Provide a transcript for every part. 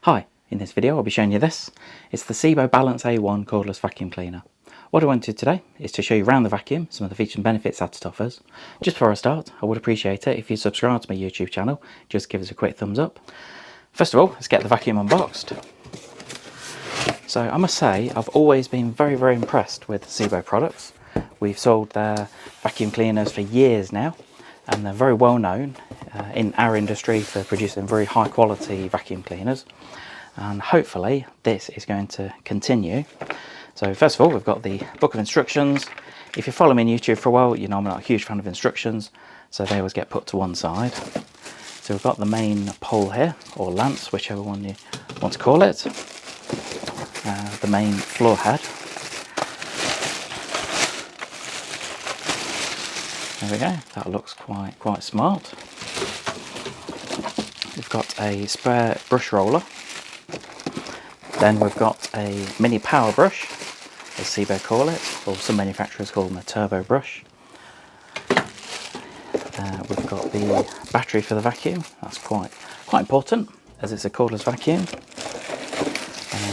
Hi, in this video I'll be showing you this. It's the Sebo Balance A1 cordless vacuum cleaner. What I wanted today is to show you around the vacuum some of the features and benefits that it offers. Just before I start, I would appreciate it if you subscribe to my YouTube channel, just give us a quick thumbs up. First of all, let's get the vacuum unboxed. So I must say I've always been very impressed with Sebo products. We've sold their vacuum cleaners for years now, and they're very well known in our industry for producing very high quality vacuum cleaners, and hopefully this is going to continue. So first of all, we've got the book of instructions. If you follow me on YouTube for a while, you know I'm not a huge fan of instructions, so they always get put to one side. So we've got the main pole here, or lance, whichever one you want to call it, the main floor head. There we go, that looks quite smart. We've got a spare brush roller. Then we've got a mini power brush, as Sebo call it, or some manufacturers call them a turbo brush. We've got the battery for the vacuum. That's quite important, as it's a cordless vacuum.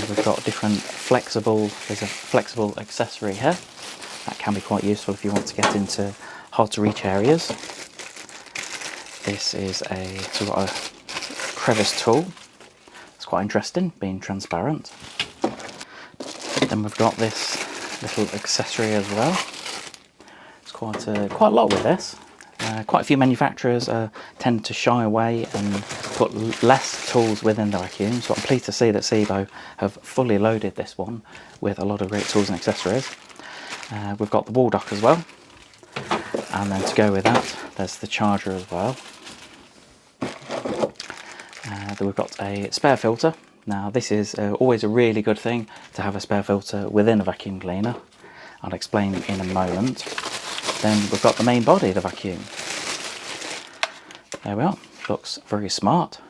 We've got different there's a flexible accessory here. That can be quite useful if you want to get into hard to reach areas. This is so we've got a crevice tool. It's quite interesting, being transparent. Then we've got this little accessory as well. It's quite a lot with this. Quite a few manufacturers tend to shy away and put less tools within the vacuum, so I'm pleased to see that Sebo have fully loaded this one with a lot of great tools and accessories. We've got the wall dock as well, and then to go with that there's the charger as well. Then we've got a spare filter. Now this is always a really good thing to have a spare filter within a vacuum cleaner. I'll explain in a moment. Then we've got the main body of the vacuum. There we are, looks very smart.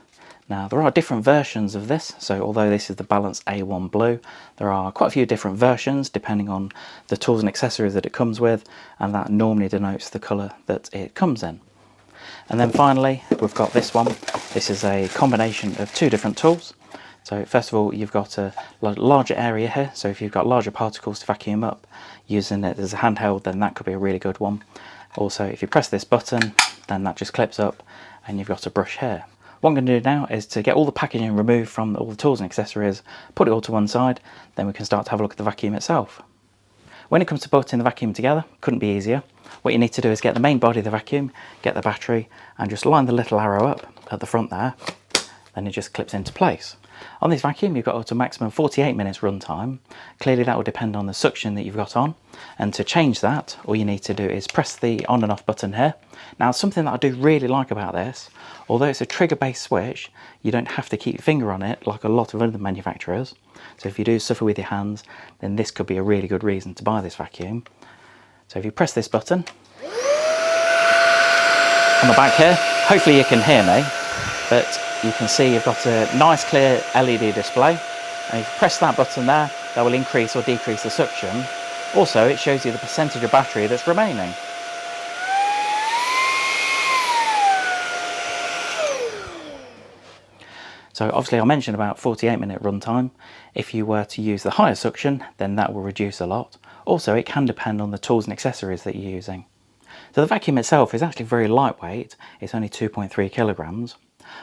Now there are different versions of this, so although this is the Balance A1 Blue, there are quite a few different versions depending on the tools and accessories that it comes with, and that normally denotes the colour that it comes in. And then finally we've got this one. This is a combination of two different tools. So first of all, you've got a larger area here, so if you've got larger particles to vacuum up, using it as a handheld, then that could be a really good one. Also, if you press this button, then that just clips up and you've got a brush here. What I'm going to do now is to get all the packaging removed from all the tools and accessories, put it all to one side, then we can start to have a look at the vacuum itself. When it comes to putting the vacuum together, couldn't be easier. What you need to do is get the main body of the vacuum, get the battery, and just line the little arrow up at the front there, then it just clips into place. On this vacuum you've got up to maximum 48 minutes run time. Clearly that will depend on the suction that you've got on, and to change that all you need to do is press the on and off button here. Now something that I do really like about this, although it's a trigger based switch, you don't have to keep your finger on it like a lot of other manufacturers. So if you do suffer with your hands, then this could be a really good reason to buy this vacuum. So if you press this button on the back here, hopefully you can hear me, but you can see you've got a nice clear LED display, and if you press that button there, that will increase or decrease the suction. Also, it shows you the percentage of battery that's remaining. So obviously I mentioned about 48-minute runtime. If you were to use the higher suction, then that will reduce a lot. Also, it can depend on the tools and accessories that you're using. So the vacuum itself is actually very lightweight. It's only 2.3 kilograms.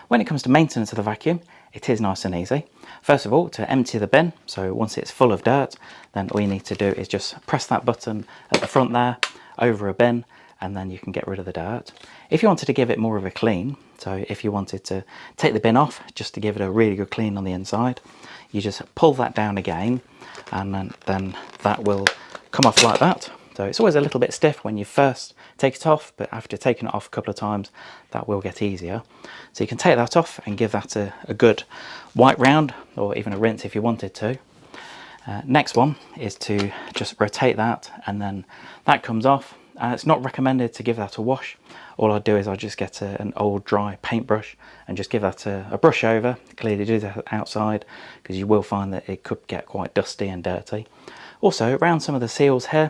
When it comes to maintenance of the vacuum, it is nice and easy. First of all, to empty the bin, so once it's full of dirt, then all you need to do is just press that button at the front there, over a bin, and then you can get rid of the dirt. If you wanted to give it more of a clean, so if you wanted to take the bin off just to give it a really good clean on the inside, you just pull that down again, and then that will come off like that. So it's always a little bit stiff when you first take it off, but after taking it off a couple of times, that will get easier. So you can take that off and give that a good wipe round, or even a rinse if you wanted to. Next one is to just rotate that, and then that comes off. It's not recommended to give that a wash. All I do is I just get an old dry paintbrush and just give that a brush over. Clearly do that outside, because you will find that it could get quite dusty and dirty. Also, around some of the seals here,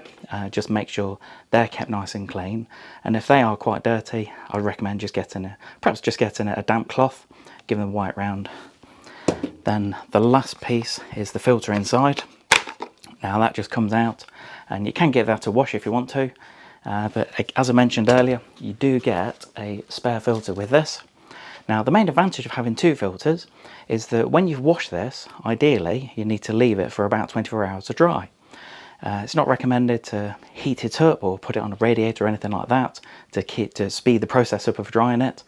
just make sure they're kept nice and clean. And if they are quite dirty, I'd recommend perhaps just getting a damp cloth, give them a wipe round, Then the last piece is the filter inside. Now that just comes out, and you can give that a wash if you want to, but as I mentioned earlier, you do get a spare filter with this. Now the main advantage of having two filters is that when you've washed this, ideally you need to leave it for about 24 hours to dry. It's not recommended to heat it up or put it on a radiator or anything like that to speed the process up of drying it,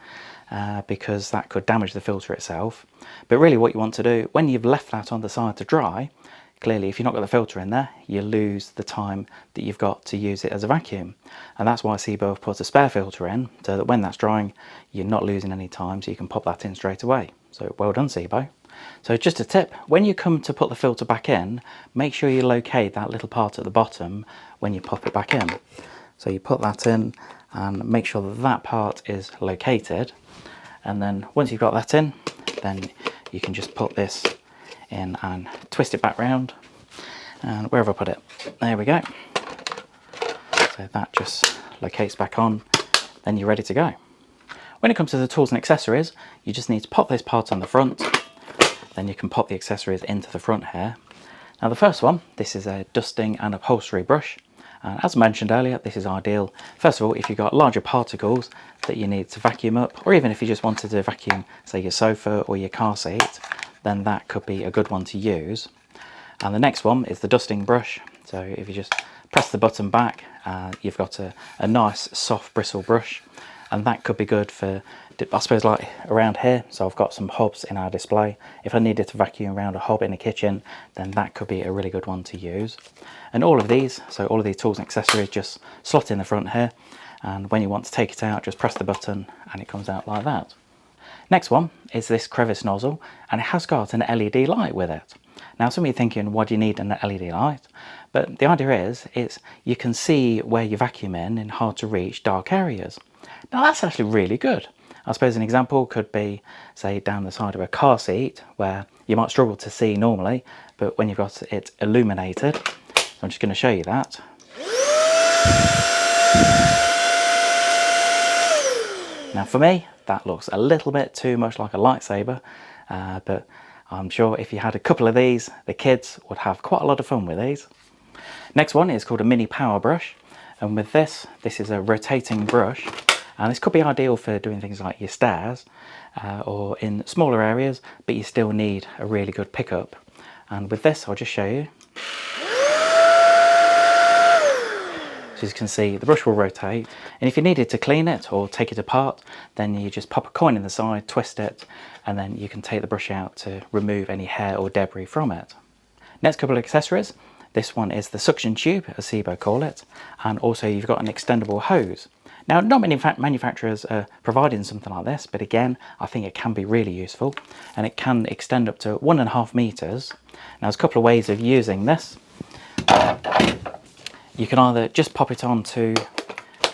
because that could damage the filter itself. But really what you want to do, when you've left that on the side to dry, clearly if you've not got the filter in there, you lose the time that you've got to use it as a vacuum. And that's why Sebo have put a spare filter in, so that when that's drying, you're not losing any time, so you can pop that in straight away. So well done, Sebo. So just a tip, when you come to put the filter back in, make sure you locate that little part at the bottom when you pop it back in. So you put that in and make sure that that part is located, and then once you've got that in, then you can just put this in and twist it back round, and wherever I put it, there we go. So that just locates back on, then you're ready to go. When it comes to the tools and accessories, you just need to pop this part on the front, then you can pop the accessories into the front here. Now the first one, this is a dusting and upholstery brush. And as I mentioned earlier, this is ideal, first of all, if you've got larger particles that you need to vacuum up, or even if you just wanted to vacuum, say, your sofa or your car seat, then that could be a good one to use. And the next one is the dusting brush. So if you just press the button back, you've got a nice soft bristle brush, and that could be good for, I suppose, like around here. So I've got some hobs in our display. If I needed to vacuum around a hob in a kitchen, then that could be a really good one to use. And all of these, so all of these tools and accessories just slot in the front here, and when you want to take it out, just press the button and it comes out like that. Next one is this crevice nozzle, and it has got an LED light with it. Now some of you are thinking, why do you need an LED light? But the idea is, you can see where you vacuum in hard to reach dark areas. Now that's actually really good. I suppose an example could be, say, down the side of a car seat where you might struggle to see normally, but when you've got it illuminated, so I'm just going to show you that. Now for me, that looks a little bit too much like a lightsaber, but I'm sure if you had a couple of these, the kids would have quite a lot of fun with these. Next one is called a mini power brush, and with this is a rotating brush, and this could be ideal for doing things like your stairs or in smaller areas, but you still need a really good pickup. And with this, I'll just show you. So as you can see, the brush will rotate, and if you needed to clean it or take it apart, then you just pop a coin in the side, twist it, and then you can take the brush out to remove any hair or debris from it. Next couple of accessories. This one is the suction tube, as Sebo call it, and also you've got an extendable hose. Now, not many manufacturers are providing something like this, but again, I think it can be really useful, and it can extend up to 1.5 meters. Now, there's a couple of ways of using this. You can either just pop it onto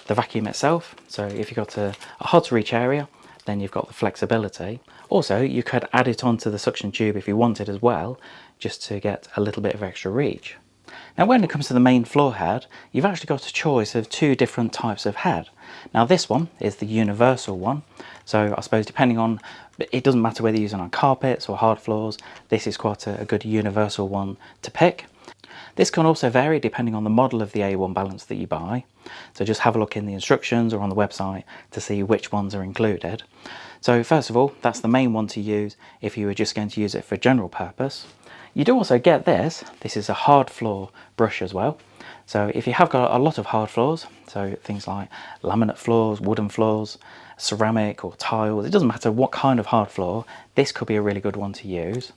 the vacuum itself, so if you've got a hard to reach area, then you've got the flexibility. Also, you could add it onto the suction tube if you wanted as well, just to get a little bit of extra reach. Now when it comes to the main floor head, you've actually got a choice of two different types of head. Now this one is the universal one, so I suppose depending on, it doesn't matter whether you're using on carpets or hard floors, this is quite a good universal one to pick. This can also vary depending on the model of the A1 Balance that you buy, so just have a look in the instructions or on the website to see which ones are included. So first of all, that's the main one to use if you were just going to use it for general purpose. You do also get this is a hard floor brush as well. So if you have got a lot of hard floors, so things like laminate floors, wooden floors, ceramic or tiles, it doesn't matter what kind of hard floor, this could be a really good one to use.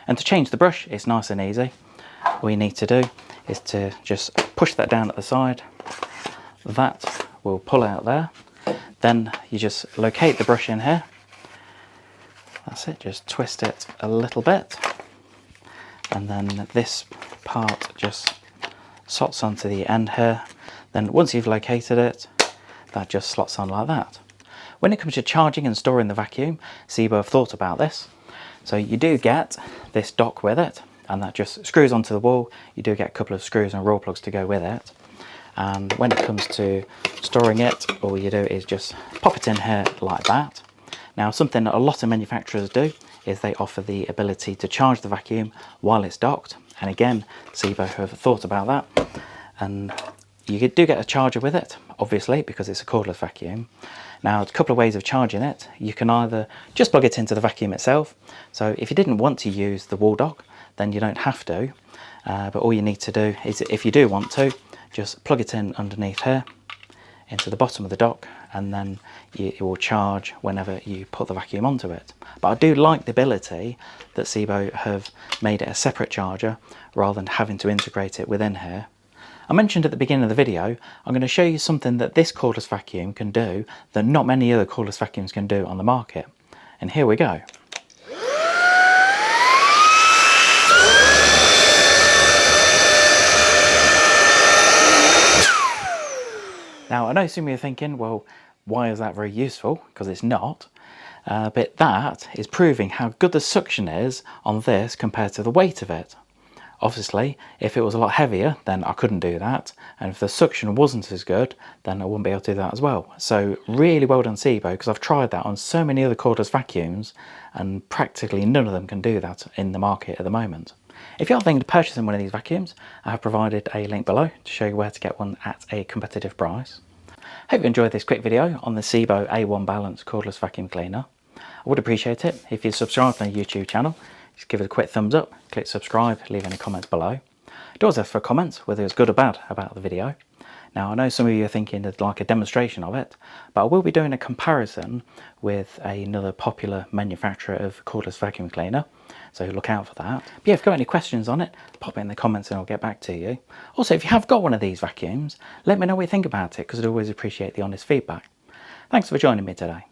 And to change the brush, it's nice and easy. All you need to do is to just push that down at the side. That will pull out there. Then you just locate the brush in here. That's it, just twist it a little bit. And then this part just slots onto the end here. Then once you've located it, that just slots on like that. When it comes to charging and storing the vacuum, Sebo have thought about this. So you do get this dock with it, and that just screws onto the wall. You do get a couple of screws and raw plugs to go with it. And when it comes to storing it, all you do is just pop it in here like that. Now something that a lot of manufacturers do is they offer the ability to charge the vacuum while it's docked. And again, Sebo have thought about that, and you do get a charger with it, obviously, because it's a cordless vacuum. Now, a couple of ways of charging it. You can either just plug it into the vacuum itself. So if you didn't want to use the wall dock, then you don't have to. But all you need to do is, if you do want to, just plug it in underneath here, into the bottom of the dock, and then it will charge whenever you put the vacuum onto it. But I do like the ability that Sebo have made it a separate charger rather than having to integrate it within here. I mentioned at the beginning of the video, I'm going to show you something that this cordless vacuum can do that not many other cordless vacuums can do on the market. And here we go. Now, I know some of you are thinking, well, why is that very useful? Because it's not. But that is proving how good the suction is on this compared to the weight of it. Obviously, if it was a lot heavier, then I couldn't do that. And if the suction wasn't as good, then I wouldn't be able to do that as well. So really well done, Sebo, because I've tried that on so many other cordless vacuums, and practically none of them can do that in the market at the moment. If you are thinking of purchasing one of these vacuums, I have provided a link below to show you where to get one at a competitive price. Hope you enjoyed this quick video on the Sebo A1 Balance cordless vacuum cleaner. I would appreciate it if you subscribe to my YouTube channel. Just give it a quick thumbs up, click subscribe, leave any comments below. Do always ask for comments, whether it's good or bad about the video. Now, I know some of you are thinking of like a demonstration of it, but I will be doing a comparison with another popular manufacturer of cordless vacuum cleaner, so look out for that. But yeah, if you've got any questions on it, pop it in the comments and I'll get back to you. Also, if you have got one of these vacuums, let me know what you think about it, because I'd always appreciate the honest feedback. Thanks for joining me today.